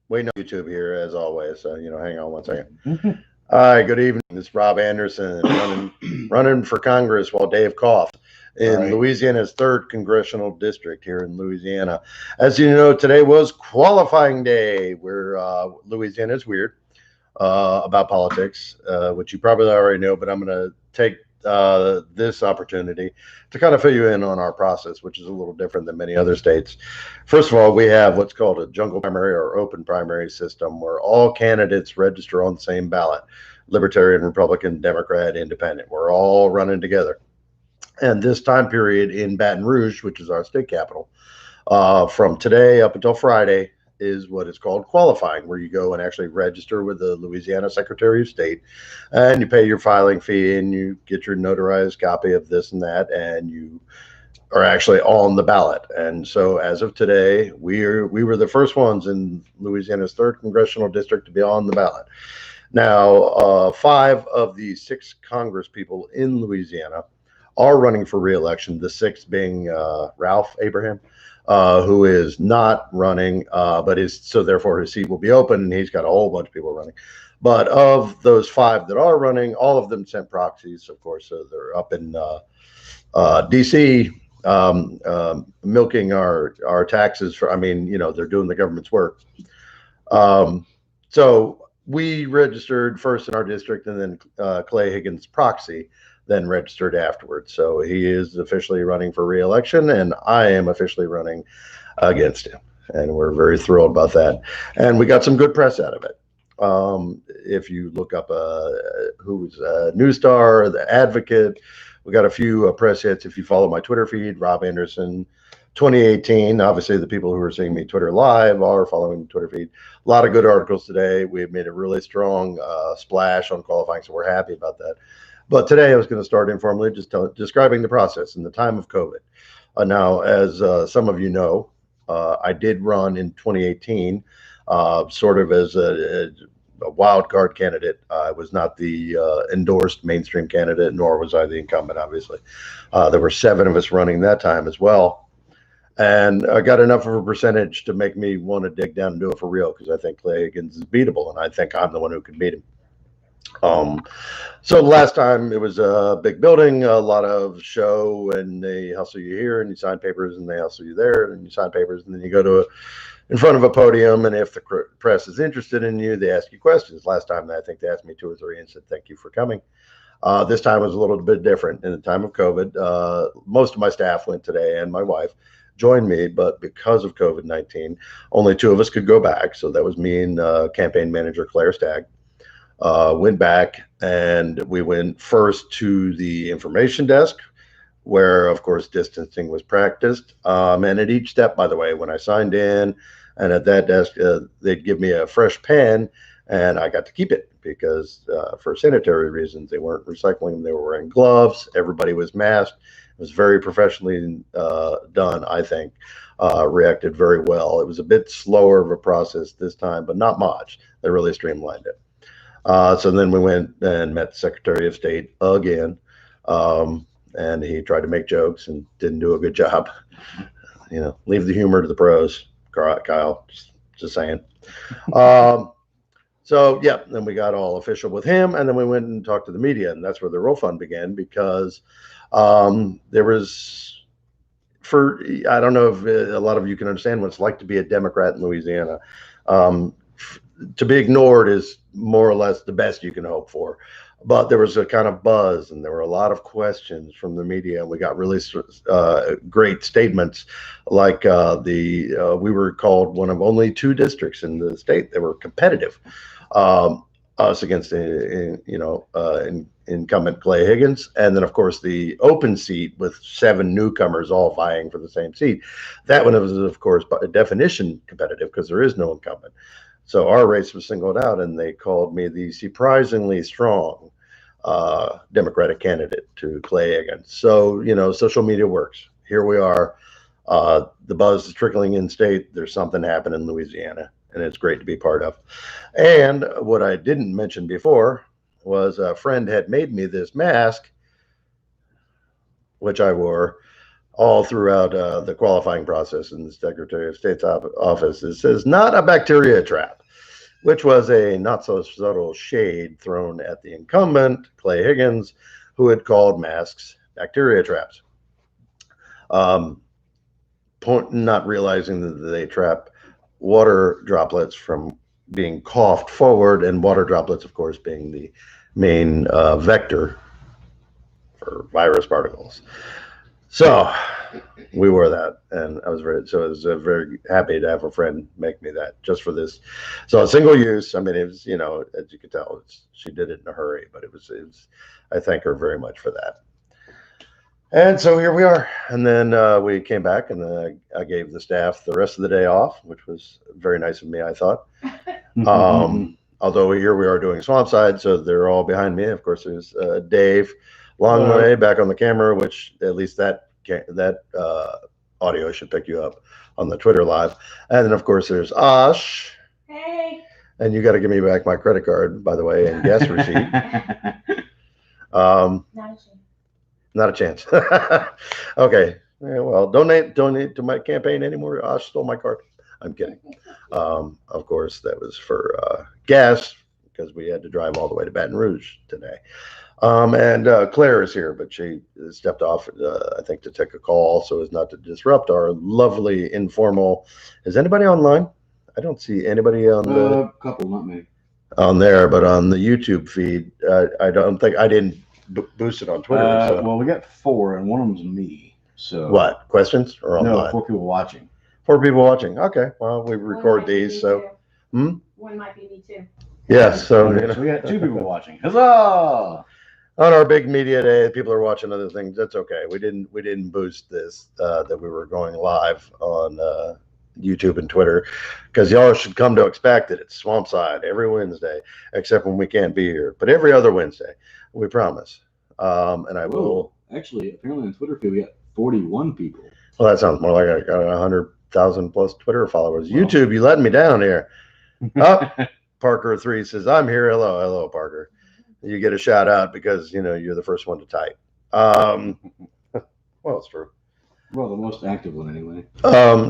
Waiting on YouTube here as always. So hang on one second. Mhm. All right, good evening. This is Rob Anderson running for Congress while Dave coughed in Right. Louisiana's third congressional district here in Louisiana. As you know, today was qualifying day. Where Louisiana is weird about politics, which you probably already know, but I'm going to take this opportunity to kind of fill you in on our process, which is a little different than many other states. First of all, we have what's called a jungle primary or open primary system where all candidates register on the same ballot. Libertarian, Republican, Democrat, Independent. We're all running together. And this time period in Baton Rouge, which is our state capital, from today up until Friday, is what is called qualifying, where you go and actually register with the Louisiana Secretary of State, and you pay your filing fee, and you get your notarized copy of this and that, and you are actually on the ballot. And so, as of today, we were the first ones in Louisiana's third congressional district to be on the ballot. Now, five of the six Congress people in Louisiana are running for reelection. The sixth being Ralph Abraham, who is not running, but is so therefore his seat will be open, and he's got a whole bunch of people running. But of those five that are running, all of them sent proxies, of course. So they're up in D.C. Milking our taxes for. I mean, they're doing the government's work. So we registered first in our district, and then Clay Higgins' proxy then registered afterwards. So he is officially running for reelection, and I am officially running against him. And we're very thrilled about that. And we got some good press out of it. If you look up who's News Star, The Advocate, we got a few press hits. If you follow my Twitter feed, Rob Anderson 2018. Obviously, the people who are seeing me Twitter live are following the Twitter feed. A lot of good articles today. We've made a really strong splash on qualifying, so we're happy about that. But today I was going to start informally just describing the process in the time of COVID. Now, as some of you know, I did run in 2018, sort of as a wild card candidate. I was not the endorsed mainstream candidate, nor was I the incumbent, obviously. There were seven of us running that time as well. And I got enough of a percentage to make me want to dig down and do it for real, because I think Clay Higgins is beatable, and I think I'm the one who can beat him. Um, so last time it was a big building, a lot of show, and they hustle you here, and you sign papers, and they hustle you there, and you sign papers, and then you go to in front of a podium, and if the press is interested in you, they ask you questions. Last time, I think they asked me two or three and said, "Thank you for coming." This time was a little bit different. In the time of COVID, most of my staff went today, and my wife joined me, but because of COVID-19, only two of us could go back. So that was me and campaign manager Claire Stagg. Went back, and we went first to the information desk, where, of course, distancing was practiced. And at each step, by the way, when I signed in, and at that desk, they'd give me a fresh pen, and I got to keep it because for sanitary reasons, they weren't recycling them. They were wearing gloves. Everybody was masked. It was very professionally done, I think. Reacted very well. It was a bit slower of a process this time, but not much. They really streamlined it. So then we went and met the Secretary of State again. And he tried to make jokes and didn't do a good job. Leave the humor to the pros, Kyle. Just saying. So yeah, then we got all official with him, and then we went and talked to the media, and that's where the real fun began, because there was, I don't know if a lot of you can understand what it's like to be a Democrat in Louisiana. To be ignored is more or less the best you can hope for. But there was a kind of buzz, and there were a lot of questions from the media. We got really great statements, like we were called one of only two districts in the state that were competitive. Us against incumbent Clay Higgins, and then of course the open seat with seven newcomers all vying for the same seat. That one was, of course, by definition competitive because there is no incumbent. So our race was singled out, and they called me the surprisingly strong Democratic candidate to Clay Higgins. So, social media works. Here we are. The buzz is trickling in state. There's something happening in Louisiana, and it's great to be part of. And what I didn't mention before was a friend had made me this mask, which I wore all throughout the qualifying process in the Secretary of State's office. It says, "Not a bacteria trap." which was a not so subtle shade thrown at the incumbent, Clay Higgins, who had called masks bacteria traps. Not realizing that they trap water droplets from being coughed forward, and water droplets, of course, being the main vector for virus particles. So we wore that, and I was very happy to have a friend make me that just for this. So a single use. I mean, it was, as you could tell, she did it in a hurry, but it was. I thank her very much for that. And so here we are. And then we came back, and then I gave the staff the rest of the day off, which was very nice of me, I thought. Although here we are doing Swampside, so they're all behind me. Of course, there's Dave Longway back on the camera, which at least that audio should pick you up on the Twitter live. And then, of course, there's Ash. Hey. And you got to give me back my credit card, by the way, and gas receipt. Not a chance. Okay. Yeah, well, donate to my campaign anymore. I stole my card. I'm kidding. Of course, that was for gas because we had to drive all the way to Baton Rouge today. And Claire is here, but she stepped off, I think, to take a call so as not to disrupt our lovely informal. Is anybody online? I don't see anybody on the couple, not me. On there, but on the YouTube feed, I don't think I didn't boost it on Twitter. So. Well, we got 4, and one of them's me. So what questions or online? No, 4 people watching. 4 people watching. Okay, well, we record these, so. One might be me too. Yes, so so we got 2 people watching. Huzzah! On our big media day, people are watching other things. That's okay. We didn't boost this that we were going live on YouTube and Twitter, because y'all should come to expect it. It's Swampside every Wednesday, except when we can't be here. But every other Wednesday, we promise. And I will. Actually, apparently on Twitter feed we got 41 people. Well, that sounds more like I got 100,000 plus Twitter followers. Wow. YouTube, you letting me down here. Parker 3 says, I'm here. Hello, Parker. You get a shout out because, you're the first one to type. Well, it's true. Well, the most active one anyway.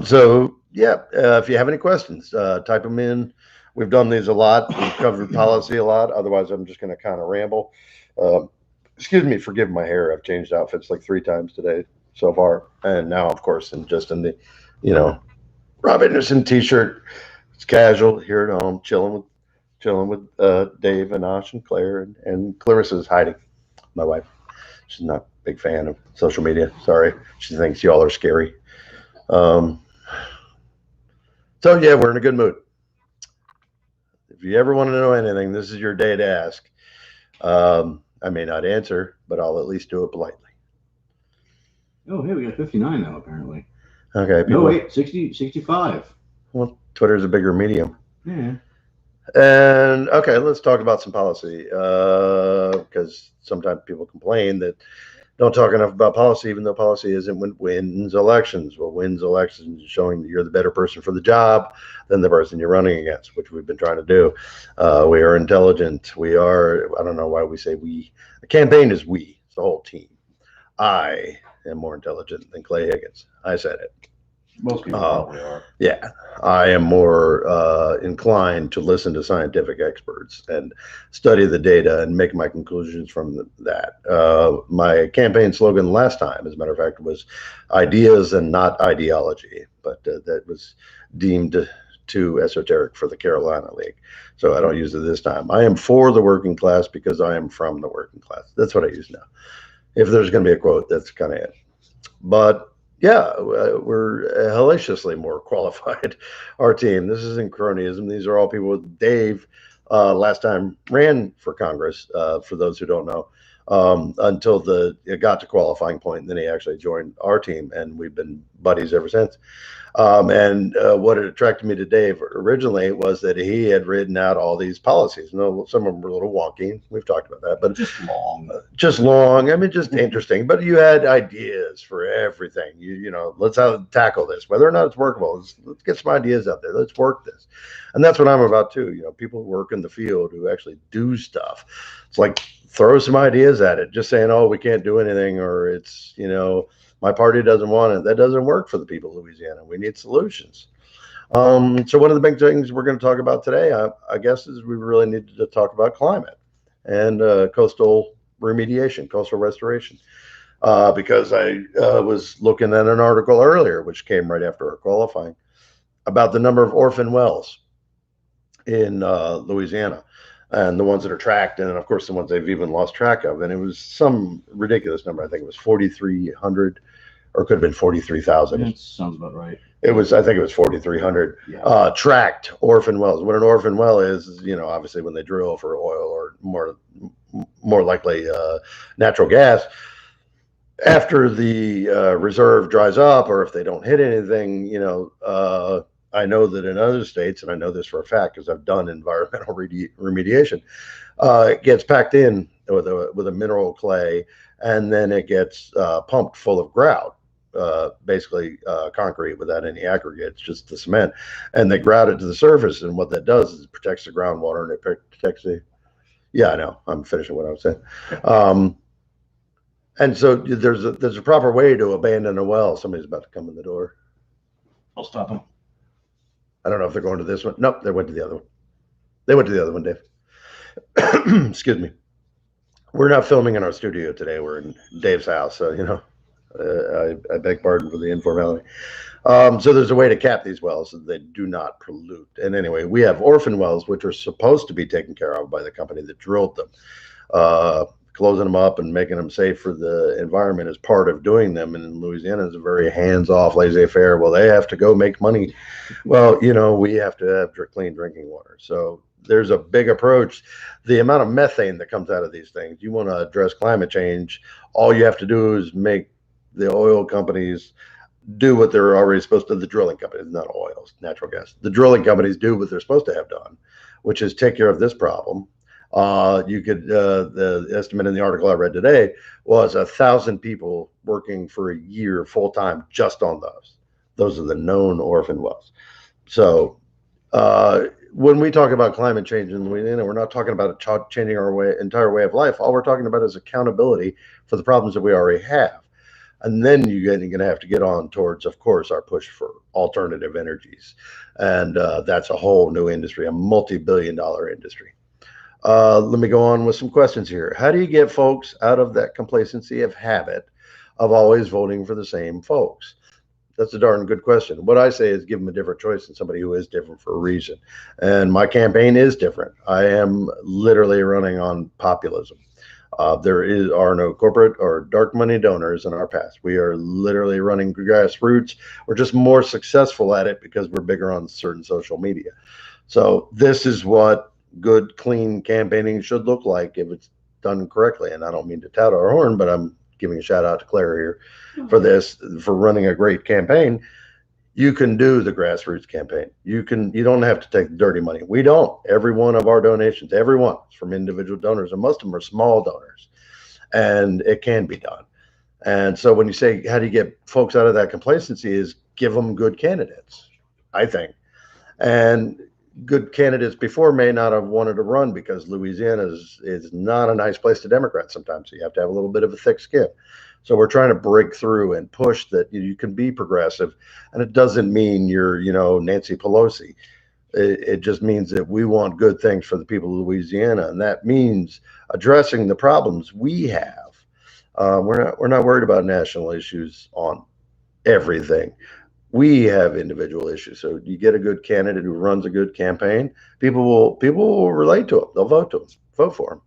So, yeah, if you have any questions, type them in. We've done these a lot. We've covered policy a lot. Otherwise, I'm just going to kind of ramble. Excuse me, forgive my hair. I've changed outfits like 3 times today so far. And now, of course, in the, Rob Anderson t-shirt. It's casual here at home, chilling with Dave and Ash and Claire, and Clarissa's hiding, my wife. She's not a big fan of social media. Sorry. She thinks y'all are scary. So yeah, we're in a good mood. If you ever want to know anything, this is your day to ask. I may not answer, but I'll at least do it politely. Oh, hey, we got 59 now, apparently. Okay. No, wait, 60, 65. Well, Twitter's a bigger medium. Yeah. And okay, let's talk about some policy, because sometimes people complain that don't talk enough about policy, even though policy isn't what wins elections. What wins elections is showing that you're the better person for the job than the person you're running against, which we've been trying to do. We are intelligent. We are, I don't know why we say we. The campaign is we. It's the whole team. I am more intelligent than Clay Higgins. I said it. Most people probably are. Yeah, I am more inclined to listen to scientific experts and study the data and make my conclusions from that. My campaign slogan last time, as a matter of fact, was ideas and not ideology, but that was deemed too esoteric for the Carolina League. So I don't use it this time. I am for the working class because I am from the working class. That's what I use now. If there's going to be a quote, that's kind of it. But yeah, we're hellaciously more qualified. Our team. This isn't cronyism. These are all people with Dave. Last time ran for Congress. For those who don't know, until it got to qualifying point, and then he actually joined our team, and we've been buddies ever since. And what attracted me to Dave originally was that he had written out all these policies. No, some of them were a little wonky. We've talked about that, but just long. I mean, just interesting. But you had ideas for everything. Let's tackle this, whether or not it's workable. Let's get some ideas out there. Let's work this, and that's what I'm about too. People who work in the field who actually do stuff. It's like throw some ideas at it. Just saying, oh, we can't do anything, or it's my party doesn't want it. That doesn't work for the people of Louisiana. We need solutions. So one of the big things we're going to talk about today, I guess, is we really need to talk about climate and coastal remediation, coastal restoration. Because I was looking at an article earlier, which came right after our qualifying, about the number of orphan wells in Louisiana, and the ones that are tracked, and of course the ones they've even lost track of. And it was some ridiculous number. I think it was 4,300, or it could have been 43,000. That sounds about right. It was, I think it was 4,300 tracked orphan wells. What an orphan well is, obviously when they drill for oil or more likely natural gas, after the reserve dries up, or if they don't hit anything, I know that in other states, and I know this for a fact because I've done environmental remediation, it gets packed in with a mineral clay, and then it gets pumped full of grout, basically concrete without any aggregate. It's just the cement, and they grout it to the surface. And what that does is it protects the groundwater, and it protects the. Yeah, I know. I'm finishing what I was saying. And so there's a proper way to abandon a well. Somebody's about to come in the door. I'll stop them. I don't know if they're going to this one. Nope, they went to the other one. They went to the other one, Dave. Excuse me. We're not filming in our studio today. We're in Dave's house. So, I beg pardon for the informality. So there's a way to cap these wells so they do not pollute. And anyway, we have orphan wells, which are supposed to be taken care of by the company that drilled them. Closing them up and making them safe for the environment is part of doing them. And in Louisiana, it's a very hands-off, laissez-faire. Well, they have to go make money. Well, we have to have clean drinking water. So there's a big approach. The amount of methane that comes out of these things, you want to address climate change, all you have to do is make the oil companies do what they're already supposed to. The drilling companies, not oil, natural gas. The drilling companies do what they're supposed to have done, which is take care of this problem. You could, the estimate in the article I read today was 1,000 people working for a year full time just on those. Those are the known orphan wells. So when we talk about climate change in Louisiana, we're not talking about changing our entire way of life. All we're talking about is accountability for the problems that we already have. And then you're going to have to get on towards, of course, our push for alternative energies. And that's a whole new industry, a multi-billion-dollar industry. Let me go on with some questions here. How do you get folks out of that complacency of habit of always voting for the same folks? That's a darn good question. What I say is give them a different choice than somebody who is different for a reason. And my campaign is different. I am literally running on populism. There are no corporate or dark money donors in our past. We are literally running grassroots. We're just more successful at it because we're bigger on certain social media. So this is what good, clean campaigning should look like if it's done correctly. And I don't mean to tout our horn, but I'm giving a shout out to Claire here for this, for running a great campaign. You can do the grassroots campaign. You don't have to take the dirty money. We don't. Every one of our donations, every one is from individual donors, and most of them are small donors, and it can be done. And so when you say, how do you get folks out of that complacency, is give them good candidates, I think. And good candidates before may not have wanted to run because Louisiana is not a nice place to Democrats sometimes. So you have to have a little bit of a thick skin. So we're trying to break through and push that you can be progressive. And it doesn't mean you're, Nancy Pelosi. It just means that we want good things for the people of Louisiana. And that means addressing the problems we have. We're not worried about national issues on everything. We have individual issues. So you get a good candidate who runs a good campaign, people will relate to him. They'll vote for him.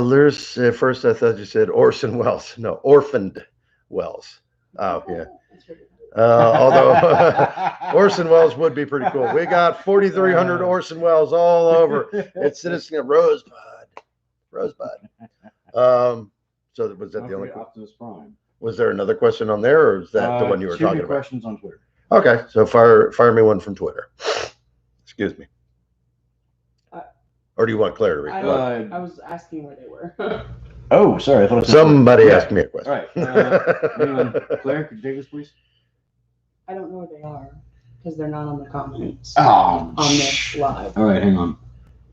There's at first I thought you said Orson Welles. No, orphaned wells. Oh yeah. Although Orson Welles would be pretty cool. We got 4,300 Orson Welles all over. It's Citizen of Rosebud. So was that the only Optimus Prime? Was there another question on there, or is that the one you were talking about? Questions on Twitter. Okay, so fire me one from Twitter. Excuse me. Or do you want Claire to read? I was asking where they were. Oh, sorry. I thought somebody asked me a question. All right. Claire, could you take this, please? I don't know where they are because they're not on the comments on this live. All right, hang on.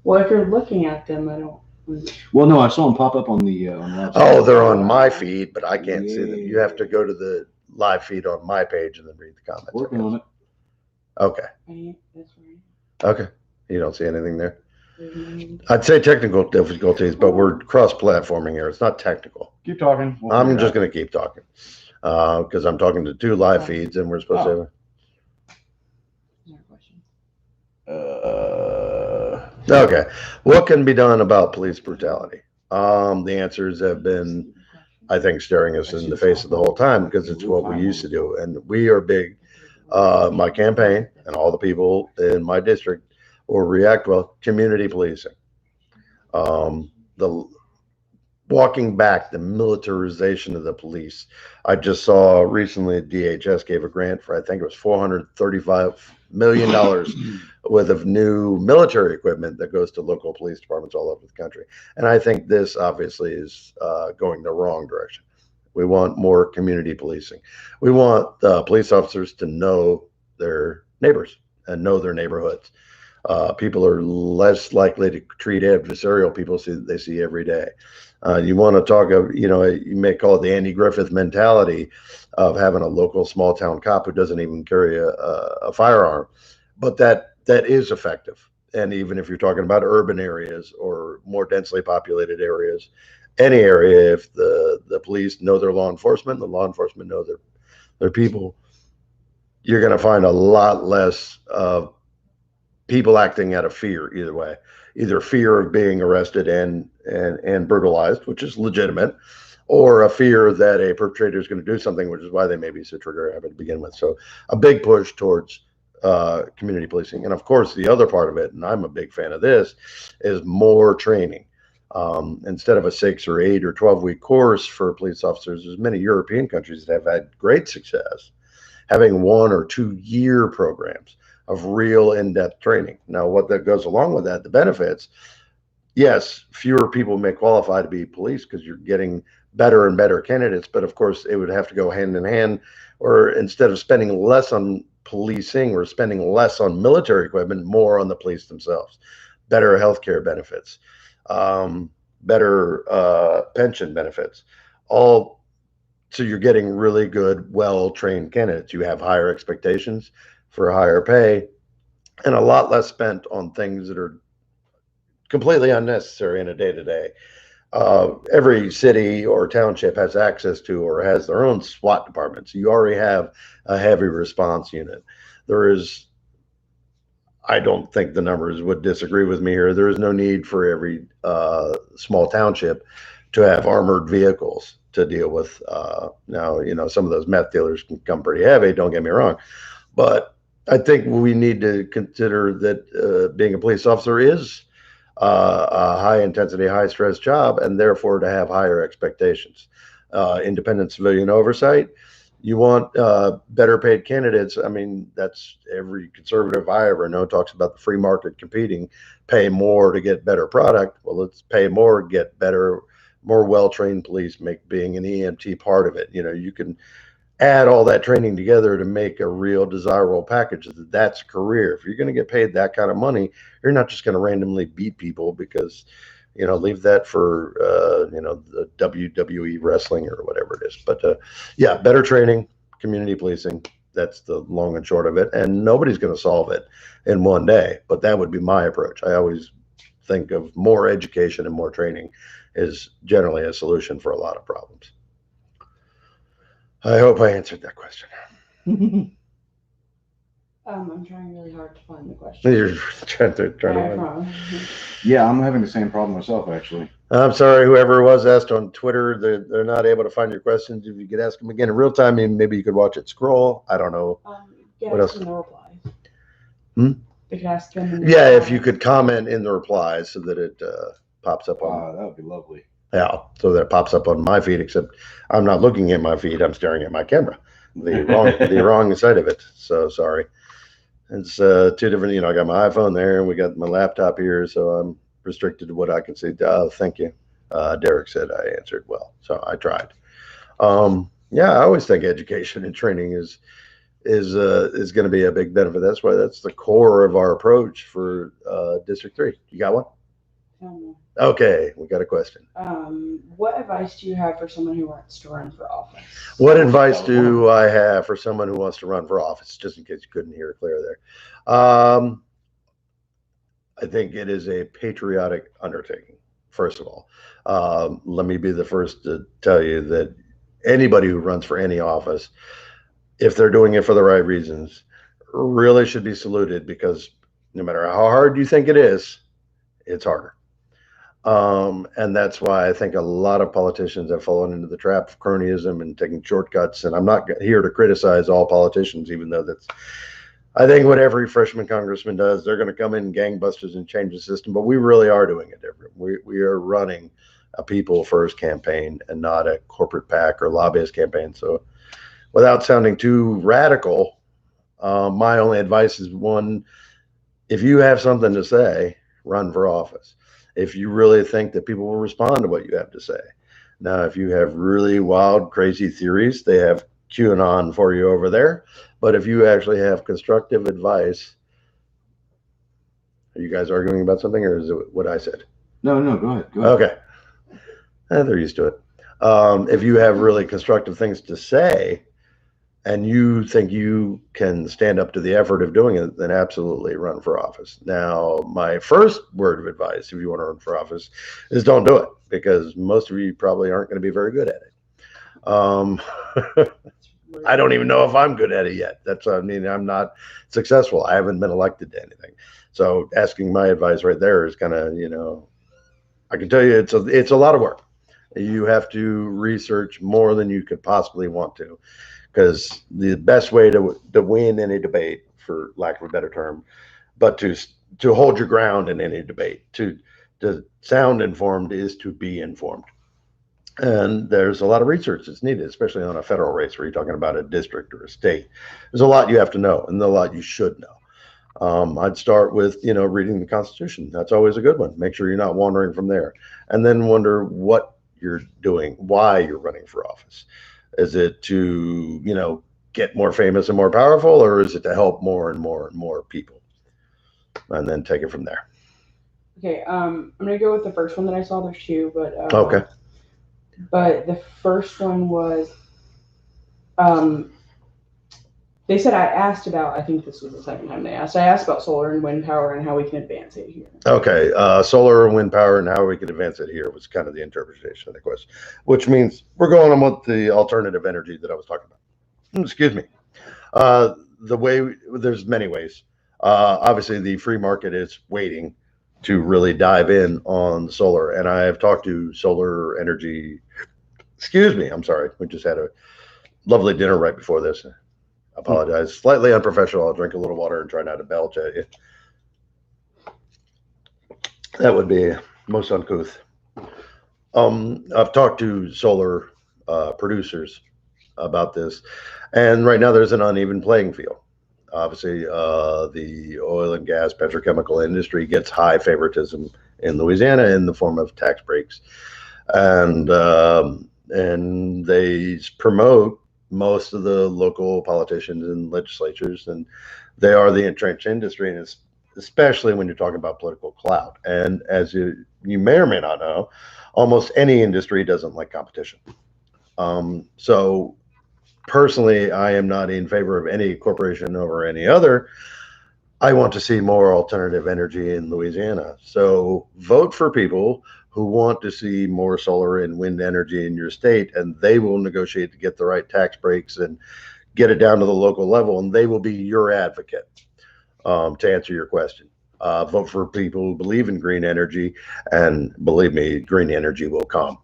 Well, if you're looking at them, I don't. Well, no, I saw them pop up on the website. Oh, they're on my feed, but I can't see them. You have to go to the live feed on my page and then read the comments. Working on it. Okay. That's right. Okay. You don't see anything there? There's no- I'd say technical difficulties, but we're cross-platforming here. It's not technical. Keep talking. We'll I'm figure it just out. going to keep talking because I'm talking to 2 live feeds and we're supposed Oh. Is there a question? to. Okay. What can be done about police brutality? The answers have been, I think, staring us in the face the whole time because it's what we used to do. And we are big. My campaign and all the people in my district will react well. Community policing. The walking back the militarization of the police. I just saw recently DHS gave a grant for, I think it was $435 million worth of new military equipment that goes to local police departments all over the country. And I think this obviously is going the wrong direction. We want more community policing. We want police officers to know their neighbors and know their neighborhoods. People are less likely to treat adversarial people they see every day. You want to talk of, you may call it the Andy Griffith mentality of having a local small town cop who doesn't even carry a firearm, but that is effective. And even if you're talking about urban areas or more densely populated areas, any area, if the police know their law enforcement, the law enforcement know their people, you're going to find a lot less people acting out of fear either way. Either fear of being arrested and brutalized, which is legitimate, or a fear that a perpetrator is going to do something, which is why they may be so trigger happy to begin with. So a big push towards community policing. And of course, the other part of it, and I'm a big fan of this, is more training. Instead of a 6 or 8 or 12-week course for police officers, there's many European countries that have had great success having 1 or 2 year programs of real in-depth training. Now, what that goes along with that, the benefits, yes, fewer people may qualify to be police because you're getting better and better candidates, but of course it would have to go hand in hand, or instead of spending less on policing, we're spending less on military equipment, more on the police themselves. Better healthcare benefits, better pension benefits, all. So you're getting really good, well-trained candidates. You have higher expectations for higher pay and a lot less spent on things that are completely unnecessary in a day-to-day. Every city or township has access to or has their own SWAT department. So you already have a heavy response unit. I don't think the numbers would disagree with me here. There is no need for every small township to have armored vehicles to deal with. Now, some of those meth dealers can come pretty heavy, don't get me wrong. But I think we need to consider that being a police officer is a high intensity, high stress job, and therefore to have higher expectations. Independent civilian oversight. You want better paid candidates. I mean, that's every conservative I ever know talks about the free market competing, pay more to get better product. Well, let's pay more, get better, more well-trained police, make being an EMT part of it. You can add all that training together to make a real desirable package. That's a career. If you're going to get paid that kind of money, you're not just going to randomly beat people because, leave that for, the WWE wrestling or whatever it is. But yeah, better training, community policing. That's the long and short of it. And nobody's going to solve it in one day, but that would be my approach. I always think of more education and more training is generally a solution for a lot of problems. I hope I answered that question. I'm trying really hard to find the question. You're trying to Yeah, I'm having the same problem myself, actually. I'm sorry, whoever it was asked on Twitter, they're not able to find your questions. If you could ask them again in real time, maybe you could watch it scroll. I don't know. What else? In the replies. Hmm? You could ask them in the Yeah, replies. if you could comment in the replies so that it pops up on. That would be lovely. Yeah, so that it pops up on my feed, except I'm not looking at my feed. I'm staring at my camera. The wrong side of it. So sorry. It's two different, I got my iPhone there and we got my laptop here, so I'm restricted to what I can see. Thank you. Derek said I answered well, so I tried. Yeah, I always think education and training is going to be a big benefit. That's the core of our approach for District 3. You got one? Okay, we got a question. What advice do you have for someone who wants to run for office? What advice do I have for someone who wants to run for office? Just in case you couldn't hear clear there. I think it is a patriotic undertaking, first of all. Let me be the first to tell you that anybody who runs for any office, if they're doing it for the right reasons, really should be saluted, because no matter how hard you think it is, it's harder. And that's why I think a lot of politicians have fallen into the trap of cronyism and taking shortcuts. And I'm not here to criticize all politicians, even though that's, I think, what every freshman congressman does. They're going to come in gangbusters and change the system, but we really are doing it different. We are running a people first campaign and not a corporate PAC or lobbyist campaign. So without sounding too radical, my only advice is, one, if you have something to say, run for office. If you really think that people will respond to what you have to say. Now, if you have really wild, crazy theories, they have QAnon for you over there. But if you actually have constructive advice, are you guys arguing about something, or is it what I said? No, go ahead. Okay. They're used to it. If you have really constructive things to say and you think you can stand up to the effort of doing it, then absolutely run for office. Now, my first word of advice, if you want to run for office, is don't do it, because most of you probably aren't going to be very good at it. I don't even know if I'm good at it yet. I mean, I'm not successful. I haven't been elected to anything. So asking my advice right there is kind of, I can tell you it's a lot of work. You have to research more than you could possibly want to, because the best way to win any debate, for lack of a better term, but to hold your ground in any debate, to sound informed, is to be informed. And there's a lot of research that's needed, especially on a federal race where you're talking about a district or a state. There's a lot you have to know, and a lot you should know. I'd start with, reading the Constitution. That's always a good one. Make sure you're not wandering from there. And then wonder what you're doing, why you're running for office. Is it to, get more famous and more powerful, or is it to help more and more and more people? And then take it from there. Okay, I'm gonna go with the first one that I saw. There's two, but Okay. But the first one was, they said, I asked about, I think this was the second time I asked about solar and wind power and how we can advance it here. Okay, solar and wind power and how we can advance it here was kind of the interpretation of the question, which means we're going on with the alternative energy that I was talking about. Excuse me. There's many ways. Obviously, the free market is waiting to really dive in on solar, and I have talked to solar energy. Excuse me, I'm sorry. We just had a lovely dinner right before this. Apologize. Slightly unprofessional. I'll drink a little water and try not to belch at you. That would be most uncouth. I've talked to solar producers about this, and right now there's an uneven playing field. Obviously, the oil and gas petrochemical industry gets high favoritism in Louisiana in the form of tax breaks, and they promote most of the local politicians and legislatures, and they are the entrenched industry, and especially when you're talking about political clout. And as you may or may not know, almost any industry doesn't like competition. So personally, I am not in favor of any corporation over any other. I want to see more alternative energy in Louisiana. So vote for people who want to see more solar and wind energy in your state, and they will negotiate to get the right tax breaks and get it down to the local level, and they will be your advocate. To answer your question, vote for people who believe in green energy, and believe me, green energy will come,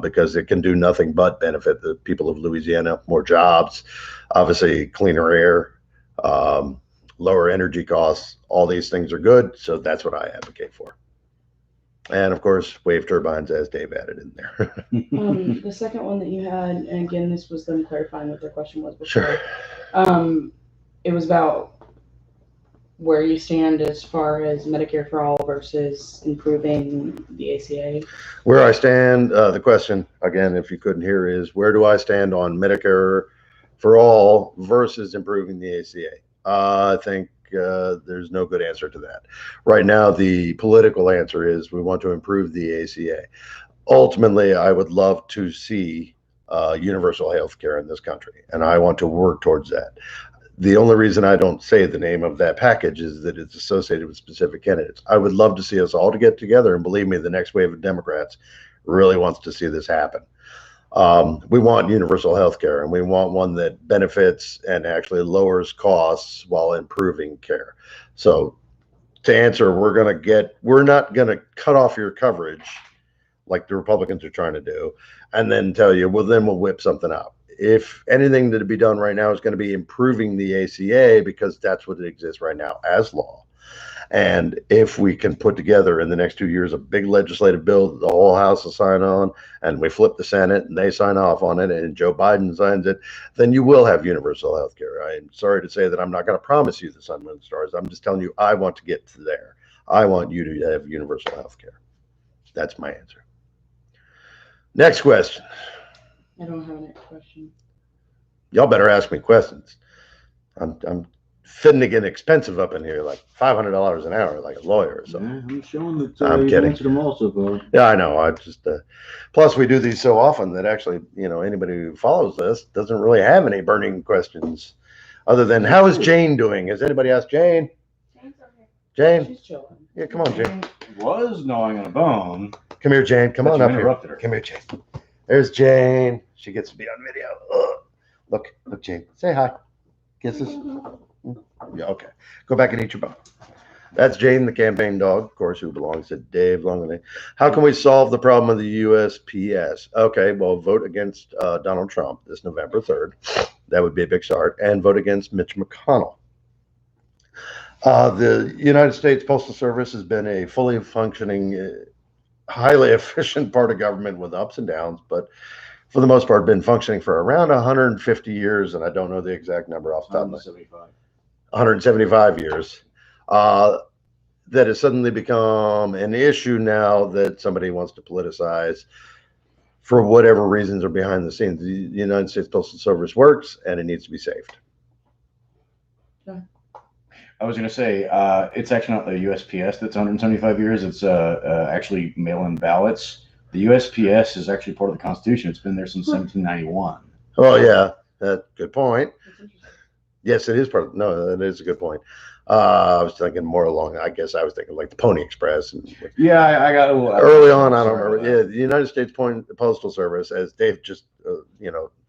because it can do nothing but benefit the people of Louisiana. More jobs, obviously cleaner air, lower energy costs. All these things are good, so that's what I advocate for. And of course, wave turbines, as Dave added in there. The second one that you had, and again, this was them clarifying what their question was before. Sure. It was about where you stand as far as Medicare for all versus improving the ACA. Where I stand, the question, again, if you couldn't hear, is where do I stand on Medicare for all versus improving the ACA? I think there's no good answer to that. Right now, the political answer is we want to improve the ACA. Ultimately, I would love to see universal health care in this country, and I want to work towards that. The only reason I don't say the name of that package is that it's associated with specific candidates. I would love to see us all to get together, and believe me, the next wave of Democrats really wants to see this happen. We want universal health care, and we want one that benefits and actually lowers costs while improving care. So to answer, we're not going to cut off your coverage like the Republicans are trying to do, and then tell you, well, then we'll whip something up. If anything that to be done right now is going to be improving the ACA, because that's what it exists right now as law. And if we can put together in the next 2 years a big legislative bill that the whole House will sign on, and we flip the Senate and they sign off on it, and Joe Biden signs it, then you will have universal health care. I'm sorry to say that I'm not going to promise you the sun, moon, stars. I'm just telling you I want to get to there. I want you to have universal health care. That's my answer. Next question. I don't have a next question. Y'all better ask me questions. I'm fitting to get expensive up in here, like $500 an hour, like a lawyer or something. Yeah, I'm showing that I'm you've kidding. answered them all so far. Yeah, I know. I just plus we do these so often that actually, anybody who follows this doesn't really have any burning questions, other than how is Jane doing? Has anybody asked Jane? Jane's okay. Jane? She's chilling. Yeah, come on, Jane. Was gnawing on a bone. Come here, Jane. Come But on you up here. interrupted her. Come here, Jane. There's Jane. She gets to be on video. Ugh. Look, Jane. Say hi. Kisses. Yeah, okay. Go back and eat your bone. That's Jane, the campaign dog, of course, who belongs to Dave Longley. How can we solve the problem of the USPS? Okay, well, vote against Donald Trump this November 3rd. That would be a big start. And vote against Mitch McConnell. The United States Postal Service has been a fully functioning, highly efficient part of government with ups and downs, but for the most part, been functioning for around 150 years, and I don't know the exact number off the top of my head. 175 years. That has suddenly become an issue now that somebody wants to politicize for whatever reasons are behind the scenes. The United States Postal Service works, and it needs to be saved. I was going to say, it's actually not the USPS that's 175 years. It's actually mail-in ballots. The USPS is actually part of the Constitution. It's been there since 1791. Oh, yeah. Good point. Yes, it is part of, no, that is a good point. I was thinking more along, I guess I was thinking like the Pony Express. And Yeah, I got a little early on, I don't remember. Yeah, the United States Postal Service, as Dave just,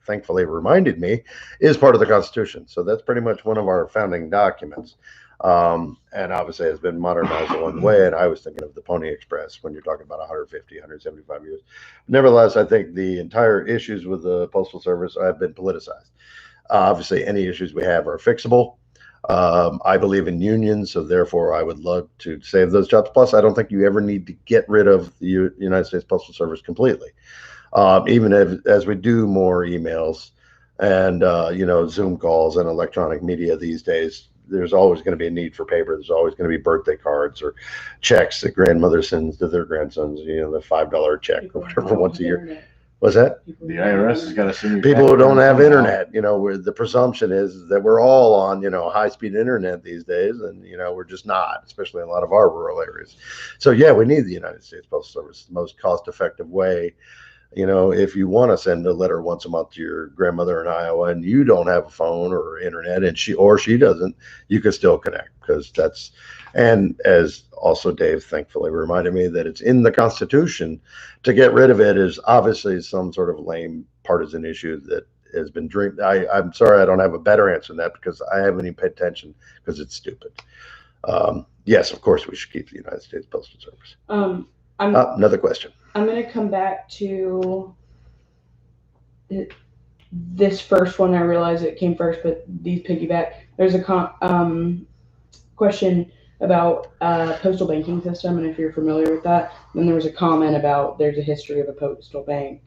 thankfully reminded me, is part of the Constitution. So that's pretty much one of our founding documents. And obviously has been modernized along the way. And I was thinking of the Pony Express when you're talking about 150, 175 years. Nevertheless, I think the entire issues with the Postal Service have been politicized. Obviously, any issues we have are fixable. I believe in unions, so therefore I would love to save those jobs. Plus, I don't think you ever need to get rid of the United States Postal Service completely. Even as we do more emails and, Zoom calls and electronic media these days, there's always going to be a need for paper. There's always going to be birthday cards or checks that grandmother sends to their grandsons, the $5 check or whatever once a year. Internet. What's that? The IRS has got to send you People who don't have somehow. internet, where the presumption is that we're all on, high-speed internet these days, and we're just not, especially in a lot of our rural areas. So yeah, we need the United States Postal Service, the most cost-effective way. If you want to send a letter once a month to your grandmother in Iowa and you don't have a phone or internet, and she doesn't, you can still connect, because that's, and as also Dave thankfully reminded me, that it's in the Constitution. To get rid of it is obviously some sort of lame partisan issue that has been dreamed. I'm sorry, I don't have a better answer than that, because I haven't even paid attention, because it's stupid. Yes, of course we should keep the United States Postal Service. Another question. I'm going to come back to this first one. I realize it came first, but these piggyback. There's a question about postal banking system, and if you're familiar with that. Then there was a comment about there's a history of a postal bank.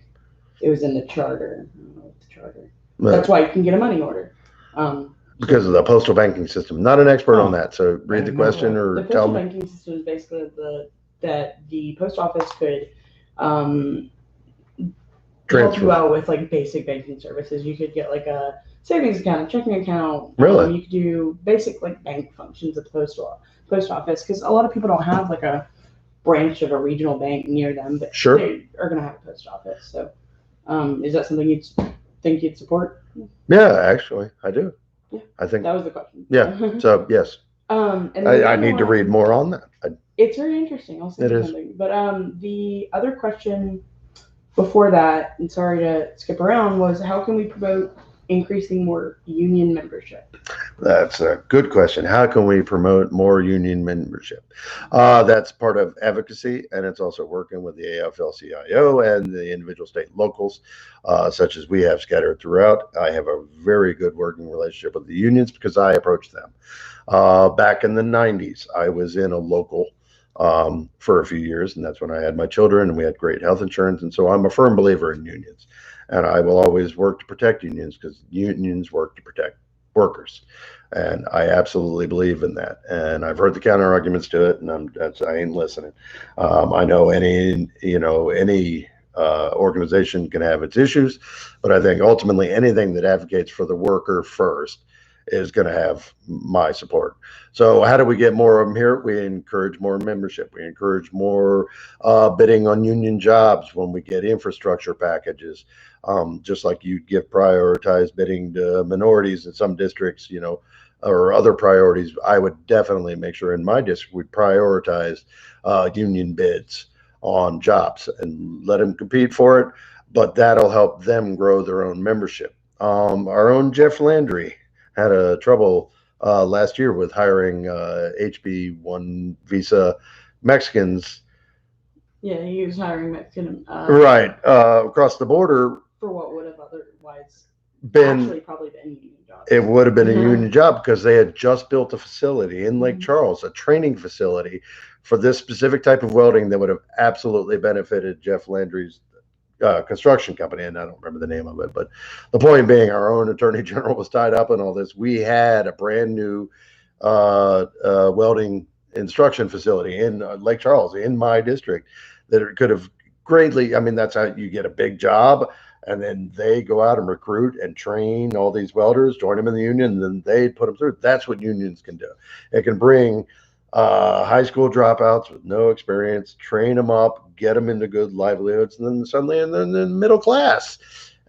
It was in the charter. I don't know what the charter. That's why you can get a money order. Because of the postal banking system. Not an expert on that, so read the question or the tell postal me. banking system is basically that the post office could help Transfer. you out with like basic banking services. You could get like a savings account, a checking account. Really? You could do basic like bank functions at the post office, because a lot of people don't have like a branch of a regional bank near them, but Sure. they are going to have a post office. So, is that something you'd think you'd support? Yeah, actually, I do. Yeah. I think. That was the question. Yeah. So yes, And then I need to read more on that. It's very interesting. I'll send It you is. something. But the other question before that, and sorry to skip around, was how can we promote increasing more union membership? That's a good question. How can we promote more union membership? That's part of advocacy, and it's also working with the AFL-CIO and the individual state locals, such as we have scattered throughout. I have a very good working relationship with the unions because I approach them. Back in the 90s, I was in a local for a few years, and that's when I had my children, and we had great health insurance. And so I'm a firm believer in unions, and I will always work to protect unions because unions work to protect workers, and I absolutely believe in that. And I've heard the counter arguments to it, and I ain't listening. I know any organization can have its issues, but I think ultimately anything that advocates for the worker first is going to have my support. So how do we get more of them here? We encourage more membership. We encourage more bidding on union jobs when we get infrastructure packages. Just like you give prioritized bidding to minorities in some districts, or other priorities, I would definitely make sure in my district we prioritize union bids on jobs and let them compete for it. But that'll help them grow their own membership. Our own Jeff Landry had a trouble last year with hiring HB1 visa Mexicans. Yeah, he was hiring Mexican. Right. Across the border. For what would have otherwise Been probably been union jobs. It would have been a union job because they had just built a facility in Lake Charles, a training facility for this specific type of welding that would have absolutely benefited Jeff Landry's construction company, and I don't remember the name of it, but the point being, our own attorney general was tied up in all this. We had a brand new welding instruction facility in Lake Charles, in my district, that it could have greatly. I mean, that's how you get a big job, and then they go out and recruit and train all these welders, join them in the union, and then they put them through. That's what unions can do. It can bring high school dropouts with no experience, train them up, get them into good livelihoods, and then suddenly and then middle class.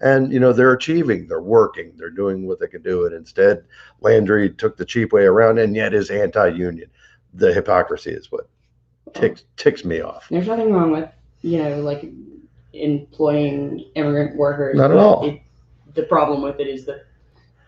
And they're achieving, they're working, they're doing what they can do. And instead, Landry took the cheap way around, and yet is anti-union. The hypocrisy is what ticks me off. There's nothing wrong with like employing immigrant workers. Not at all. The problem with it is that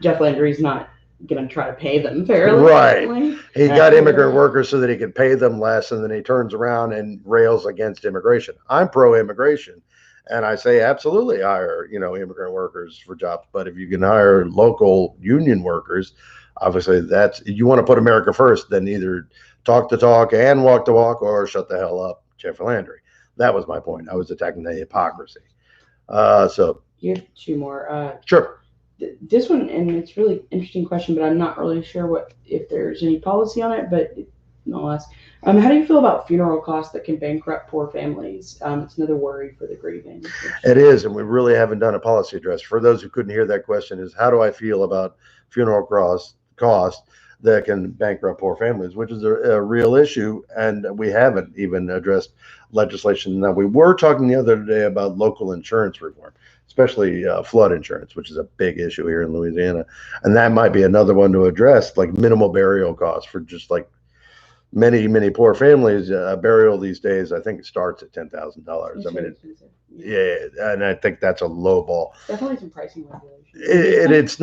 Jeff Landry's not going to try to pay them fairly. Right. He got immigrant workers so that he could pay them less, and then he turns around and rails against immigration. I'm pro-immigration, and I say absolutely hire immigrant workers for jobs. But if you can hire local union workers, obviously you want to put America first. Then either talk the talk and walk the walk, or shut the hell up, Jeff Landry. That was my point. I was attacking the hypocrisy. So you have two more. Sure. This one, and it's a really interesting question, but I'm not really sure if there's any policy on it, but I'll ask. How do you feel about funeral costs that can bankrupt poor families? It's another worry for the grieving. It is, and we really haven't done a policy address. For those who couldn't hear that question, is how do I feel about funeral costs that can bankrupt poor families, which is a real issue, and we haven't even addressed legislation. Now, we were talking the other day about local insurance reform, especially flood insurance, which is a big issue here in Louisiana. And that might be another one to address, like minimal burial costs for just like many poor families. Burial these days, I think it starts at $10,000. I mean, yeah, and I think that's a low ball. Definitely some pricing regulation. It's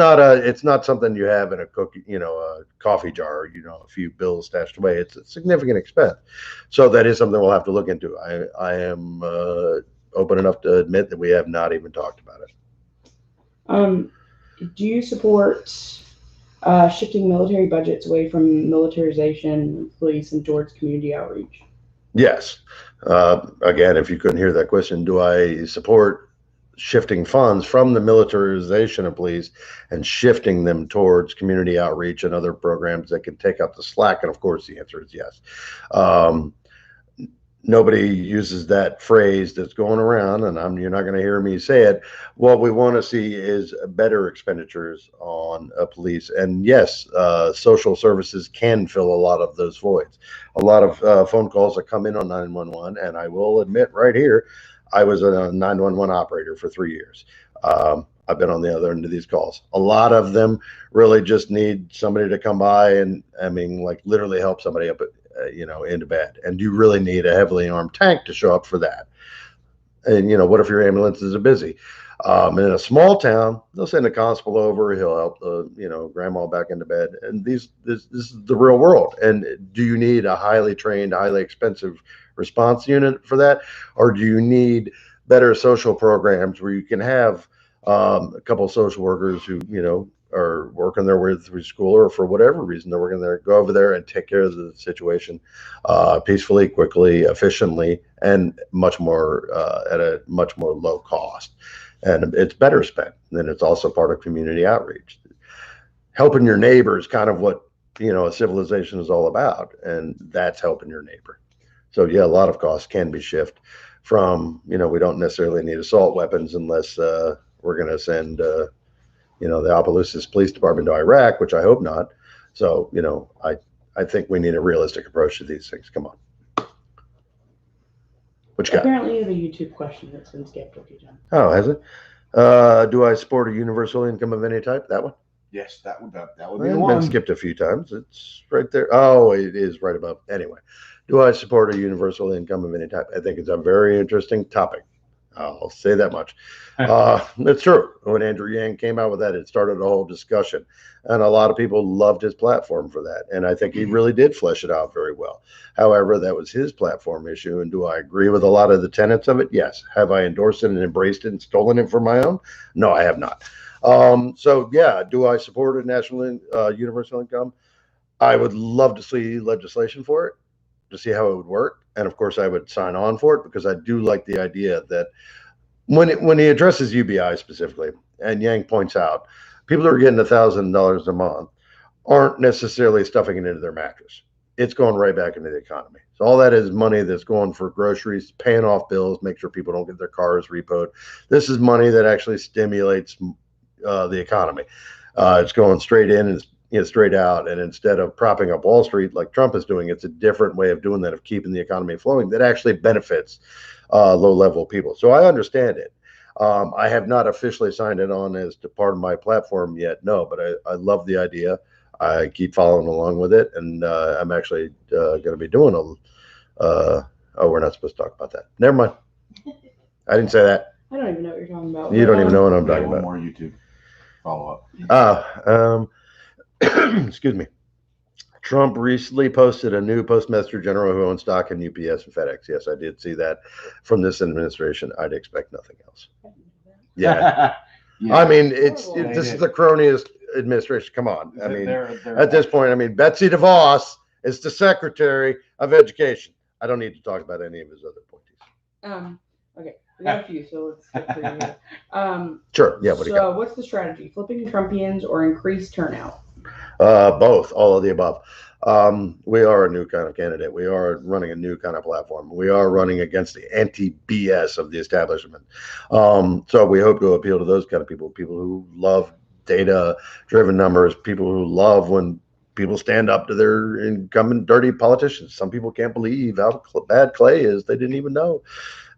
not something you have in a a coffee jar, a few bills stashed away. It's a significant expense. So that is something we'll have to look into. I am open enough to admit that we have not even talked about it. Do you support shifting military budgets away from militarization, police, and towards community outreach? Yes. Again, if you couldn't hear that question, do I support shifting funds from the militarization of police and shifting them towards community outreach and other programs that can take up the slack? And of course, the answer is yes. nobody uses that phrase that's going around, and you're not going to hear me say it. What we want to see is better expenditures on police. And yes, social services can fill a lot of those voids. A lot of phone calls that come in on 911, and I will admit right here, I was a 911 operator for 3 years. I've been on the other end of these calls. A lot of them really just need somebody to come by and, I mean, like literally help somebody up, into bed. And you really need a heavily armed tank to show up for that. And, what if your ambulances are busy? In a small town, they'll send a constable over. He'll help the, grandma back into bed. And this is the real world. And do you need a highly trained, highly expensive response unit for that? Or do you need better social programs where you can have a couple of social workers who, are working their way through school, or for whatever reason they're working there, go over there and take care of the situation peacefully, quickly, efficiently, and much more at a much more low cost. And it's better spent. And it's also part of community outreach. Helping your neighbor is kind of what, a civilization is all about. And that's helping your neighbor. So yeah, a lot of costs can be shifted from, we don't necessarily need assault weapons unless we're going to send, the Opelousas Police Department to Iraq, which I hope not. So, I think we need a realistic approach to these things. Come on. What you got? Apparently, you have a YouTube question that's been skipped with you, John. Oh, has it? Do I support a universal income of any type? That one? Yes, that would be the It's one. been skipped a few times. It's right there. Oh, it is right above. Anyway, do I support a universal income of any type? I think it's a very interesting topic. I'll say that much. It's true. When Andrew Yang came out with that, it started a whole discussion. And a lot of people loved his platform for that. And I think he really did flesh it out very well. However, that was his platform issue. And do I agree with a lot of the tenets of it? Yes. Have I endorsed it and embraced it and stolen it for my own? No, I have not. So, yeah, do I support a national universal income? I would love to see legislation for it, to see how it would work. And of course, I would sign on for it, because I do like the idea that when he addresses UBI specifically, and Yang points out, people who are getting $1,000 a month aren't necessarily stuffing it into their mattress. It's going right back into the economy. So all that is money that's going for groceries, paying off bills, make sure people don't get their cars repoed. This is money that actually stimulates the economy. It's going straight in and straight out. And instead of propping up Wall Street like Trump is doing, it's a different way of doing that, of keeping the economy flowing that actually benefits low-level people. So I understand it. I have not officially signed it on as to part of my platform yet, no, but I love the idea. I keep following along with it, and I'm actually going to be doing we're not supposed to talk about that. Never mind. I didn't say that. I don't even know what you're talking about. You don't even know what I'm talking One about. more YouTube follow-up. Excuse me. Trump recently posted a new postmaster general who owns stock in UPS and FedEx. Yes, I did see that from this administration. I'd expect nothing else. Yeah. Yeah. I mean, Horrible. this is the croniest administration. Come on. I mean, They're at this point, I mean, Betsy DeVos is the Secretary of Education. I don't need to talk about any of his other appointees. Okay, we got a few, so let's get through here. Sure. Yeah. What do you got? So, what's the strategy? Flipping Trumpians or increased turnout? Both, all of the above. We are a new kind of candidate. We are running a new kind of platform. We are running against the anti-BS of the establishment. So we hope to appeal to those kind of people who love data-driven numbers, people who love when people stand up to their incumbent dirty politicians. Some people can't believe how bad Clay is. They didn't even know.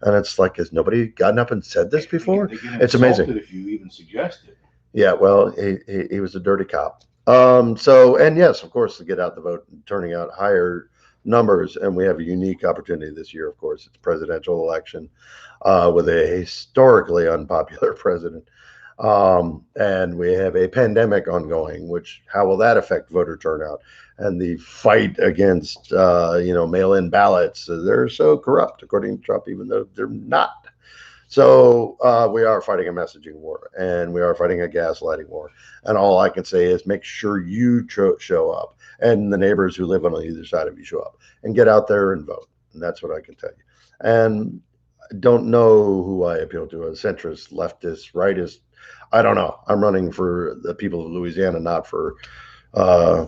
And it's like, has nobody gotten up and said this before? It's amazing. If you even suggest it. Yeah, well, he was a dirty cop. And yes, of course, to get out the vote and turning out higher numbers. And we have a unique opportunity this year, of course. It's a presidential election with a historically unpopular president. And we have a pandemic ongoing, how will that affect voter turnout? And the fight against, mail-in ballots. They're so corrupt, according to Trump, even though they're not. So we are fighting a messaging war, and we are fighting a gaslighting war. And all I can say is make sure you show up, and the neighbors who live on either side of you show up, and get out there and vote. And that's what I can tell you. And I don't know who I appeal to, a centrist, leftist, rightist. I don't know. I'm running for the people of Louisiana, not for, a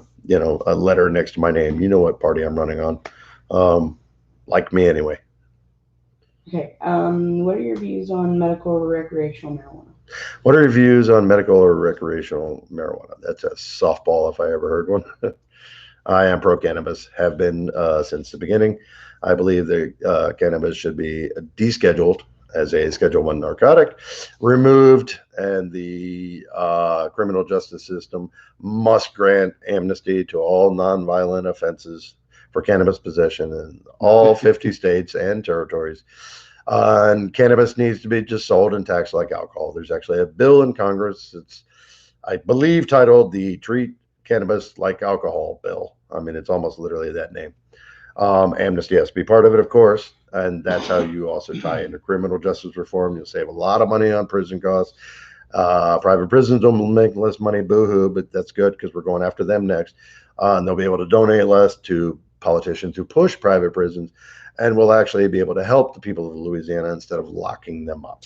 letter next to my name. You know what party I'm running on. Like me anyway. Okay. What are your views on medical or recreational marijuana? What are your views on medical or recreational marijuana? That's a softball if I ever heard one. I am pro cannabis, have been since the beginning. I believe that cannabis should be descheduled as a Schedule One narcotic, removed, and the criminal justice system must grant amnesty to all nonviolent offenses for cannabis possession in all 50 states and territories. And cannabis needs to be just sold and taxed like alcohol. There's actually a bill in Congress. It's, I believe, titled the Treat Cannabis Like Alcohol Bill. I mean, it's almost literally that name. Amnesty has to be part of it, of course, and that's how you also tie into criminal justice reform. You'll save a lot of money on prison costs. Private prisons don't make less money, boo-hoo, but that's good because we're going after them next. And they'll be able to donate less to politicians who push private prisons, and we'll actually be able to help the people of Louisiana instead of locking them up.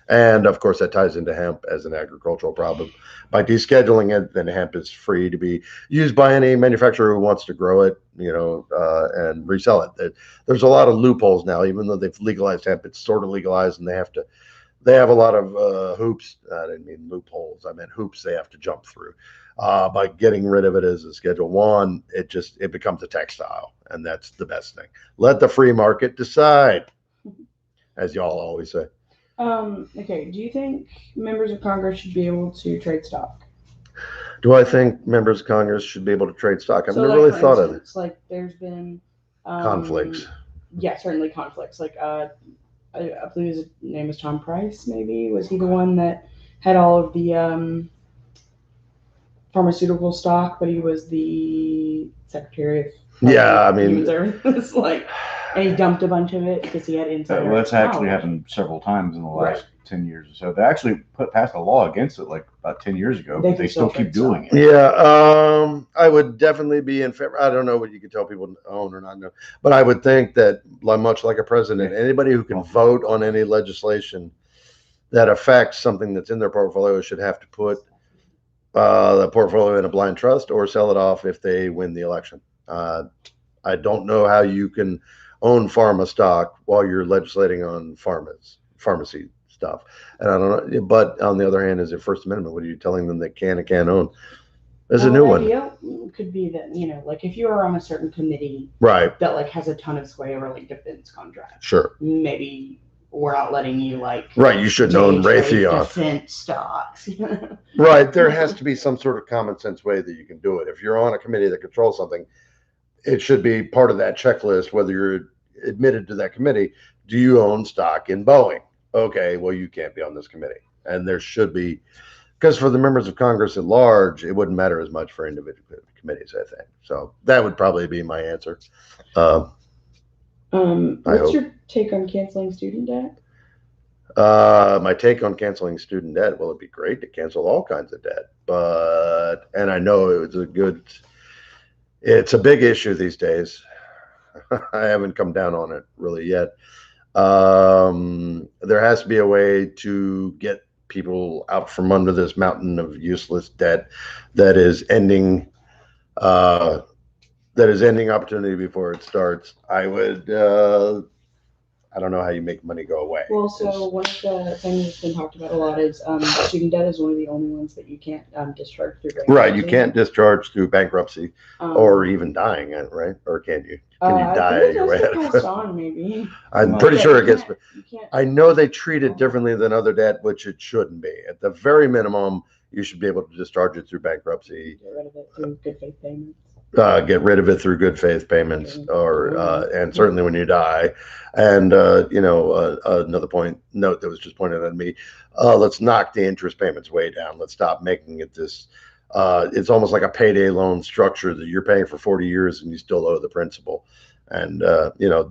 And of course, that ties into hemp as an agricultural problem. By descheduling it, then hemp is free to be used by any manufacturer who wants to grow it, and resell it. There's a lot of loopholes now, even though they've legalized hemp, it's sort of legalized, and they have a lot of hoops. I didn't mean loopholes. I meant hoops they have to jump through. By getting rid of it as a Schedule One, it becomes a textile, and that's the best thing. Let the free market decide, as y'all always say. Okay. Do you think members of Congress should be able to trade stock? Do I think members of Congress should be able to trade stock? I've never like, really for thought of it. instance, like there's been Conflicts. Yeah, certainly conflicts. Like I believe his name was Tom Price. Maybe was he the one that had all of the pharmaceutical stock, but he was the Secretary of Yeah, I mean, Human Services. Like, and he dumped a bunch of it because he had insider. Well, that's actually knowledge. happened several times in the last Right. 10 years or so. They actually passed a law against it like about 10 years ago, They but they can still still keep trade doing it. yeah, I would definitely be in favor. I don't know what you can tell people to own or not know, but I would think that, much like a president, anybody who can vote on any legislation that affects something that's in their portfolio should have to put the portfolio in a blind trust or sell it off if they win the election. I don't know how you can own pharma stock while you're legislating on pharmacy stuff. And I don't know, but on the other hand, is it First Amendment? What are you telling them they can and can't own? There's a new one. The idea could be that, like if you are on a certain committee Right. that like has a ton of sway over like defense contracts, Sure. maybe we're not letting you like Right. You shouldn't own Raytheon. defense stocks. Right. There has to be some sort of common sense way that you can do it. If you're on a committee that controls something, it should be part of that checklist, whether you're admitted to that committee. Do you own stock in Boeing? Okay, well, you can't be on this committee. And there should be, because for the members of Congress at large, it wouldn't matter as much for individual committees, I think. So that would probably be my answer. What's your take on canceling student debt? My take on canceling student debt, well, it'd be great to cancel all kinds of debt, and I know it's a big issue these days. I haven't come down on it really yet. There has to be a way to get people out from under this mountain of useless debt that is ending opportunity before it starts. I don't know how you make money go away. Well, so one of the things that's been talked about a lot is student debt is one of the only ones that you can't discharge through bankruptcy. Right, you can't discharge through bankruptcy or even dying, right? Or can you? Can you die your way out of it? Passed on, maybe. I'm pretty sure it gets. You can't. I know they treat it differently than other debt, which it shouldn't be. At the very minimum, you should be able to discharge it through bankruptcy. Get rid of it through good faith payments. Get rid of it through good faith payments, or and certainly when you die. And another note that was just pointed at me. Let's knock the interest payments way down. Let's stop making it this. It's almost like a payday loan structure that you're paying for 40 years and you still owe the principal. And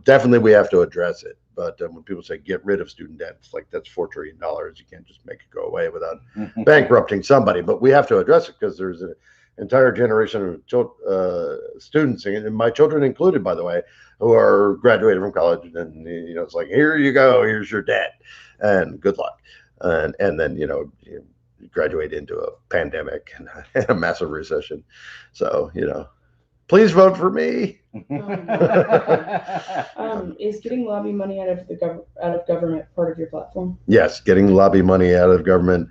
definitely we have to address it. But when people say get rid of student debt, it's like that's $4 trillion. You can't just make it go away without bankrupting somebody. But we have to address it because there's an entire generation of students, and my children included, by the way, who are graduated from college, and it's like, here you go, here's your debt, and good luck, and then you graduate into a pandemic and a massive recession. So Please vote for me. Is getting lobby money out of government part of your platform? Yes, getting lobby money out of government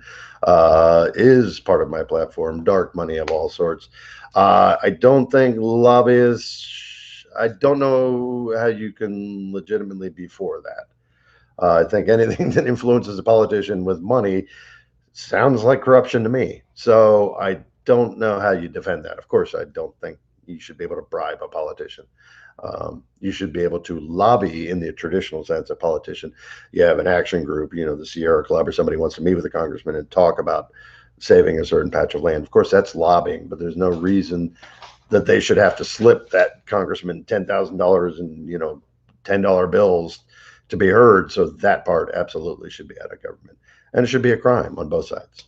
is part of my platform. Dark money of all sorts. I don't think lobbyists. I don't know how you can legitimately be for that. I think anything that influences a politician with money sounds like corruption to me. So I don't know how you defend that. Of course, I don't think you should be able to bribe a politician. You should be able to lobby in the traditional sense. A politician, you have an action group, the Sierra Club, or somebody wants to meet with a congressman and talk about saving a certain patch of land. Of course, that's lobbying, but there's no reason that they should have to slip that congressman $10,000 in $10 bills to be heard. So that part absolutely should be out of government, and it should be a crime on both sides,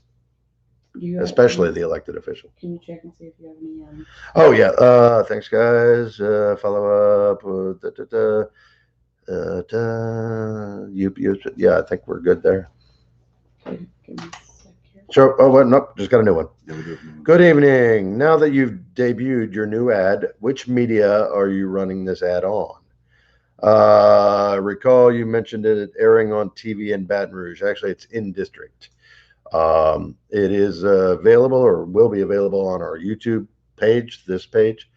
especially the elected official. Can you check and see if you have any? Oh yeah. Thanks, guys. Follow up. Yeah, I think we're good there. Okay, give me a sec here. Sure. Oh, what? Nope. Just got a new one. Good evening. Now that you've debuted your new ad, which media are you running this ad on? Recall you mentioned it airing on TV in Baton Rouge. Actually, it's in district. It is available, or will be available, on our YouTube page. This page.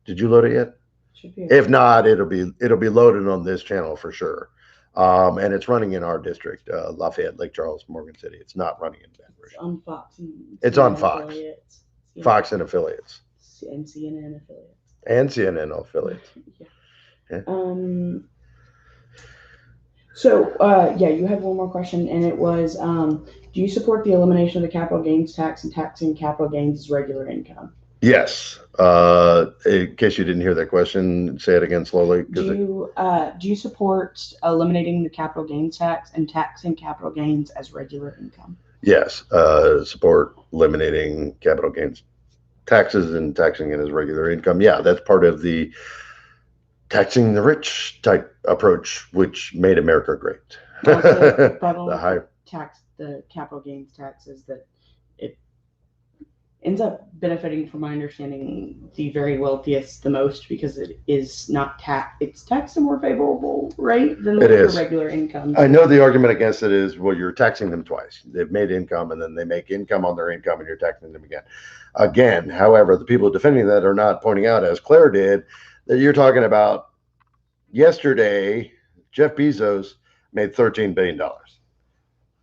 Did you load it yet? Should be. If not, it'll be loaded on this channel for sure. And it's running in our district, Lafayette, Lake Charles, Morgan City. It's not running in Baton Rouge. It's on Fox. It's on Fox. Affiliates. Fox and affiliates. And CNN affiliates. And CNN affiliates. Yeah. Yeah. So, you had one more question, and it was, do you support the elimination of the capital gains tax and taxing capital gains as regular income? Yes. In case you didn't hear that question, say it again slowly. Do you support eliminating the capital gains tax and taxing capital gains as regular income? Yes. Support eliminating capital gains taxes and taxing it as regular income. Yeah, that's part of the taxing the rich type approach, which made America great. Also, the problem The with the capital gains tax is that it ends up benefiting, from my understanding, the very wealthiest the most, because it is not it's taxed a more favorable rate than the regular income. I know the argument against it is, well, you're taxing them twice. They've made income, and then they make income on their income, and you're taxing them again. However, the people defending that are not pointing out, as Claire did, that you're talking about yesterday, Jeff Bezos made $13 billion.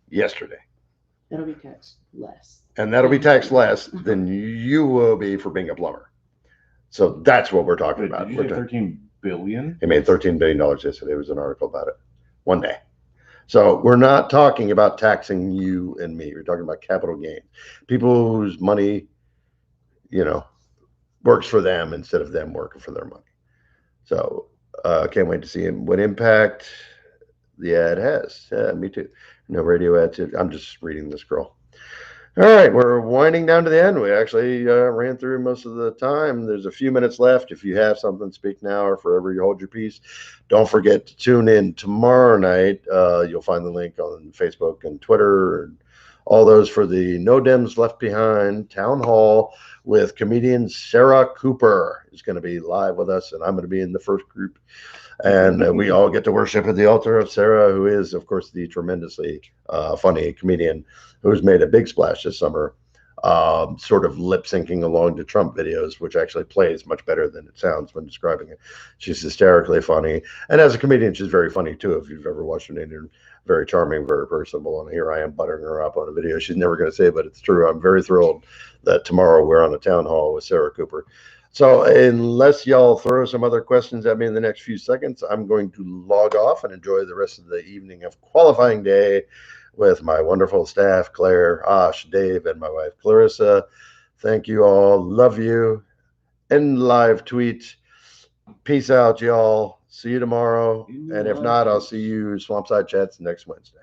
Yesterday. That'll be taxed less. And that'll be taxed less than you will be for being a plumber. So that's what we're talking about. Did you say 13 billion? He made $13 billion yesterday. There was an article about it. One day. So we're not talking about taxing you and me. We're talking about capital gain. People whose money, works for them instead of them working for their money. So can't wait to see what impact the ad has. Yeah, me too. No radio ads. I'm just reading this scroll. All right, we're winding down to the end. We actually ran through most of the time. There's a few minutes left. If you have something, speak now, or forever you hold your peace. Don't forget to tune in tomorrow night. You'll find the link on Facebook and Twitter and all those for the No Dems Left Behind Town Hall with comedian Sarah Cooper is going to be live with us, and I'm going to be in the first group. And we all get to worship at the altar of Sarah, who is, of course, the tremendously funny comedian who's made a big splash this summer, sort of lip syncing along to Trump videos, which actually plays much better than it sounds when describing it. She's hysterically funny. And as a comedian, she's very funny, too. If you've ever watched an interview, very charming, very personable. And here I am buttering her up on a video she's never going to say, but it's true. I'm very thrilled that tomorrow we're on a town hall with Sarah Cooper. So unless y'all throw some other questions at me in the next few seconds, I'm going to log off and enjoy the rest of the evening of qualifying day with my wonderful staff, Claire, Ash, Dave, and my wife, Clarissa. Thank you all. Love you. End live tweet. Peace out, y'all. See you tomorrow. And if not, I'll see you Swampside Chats next Wednesday.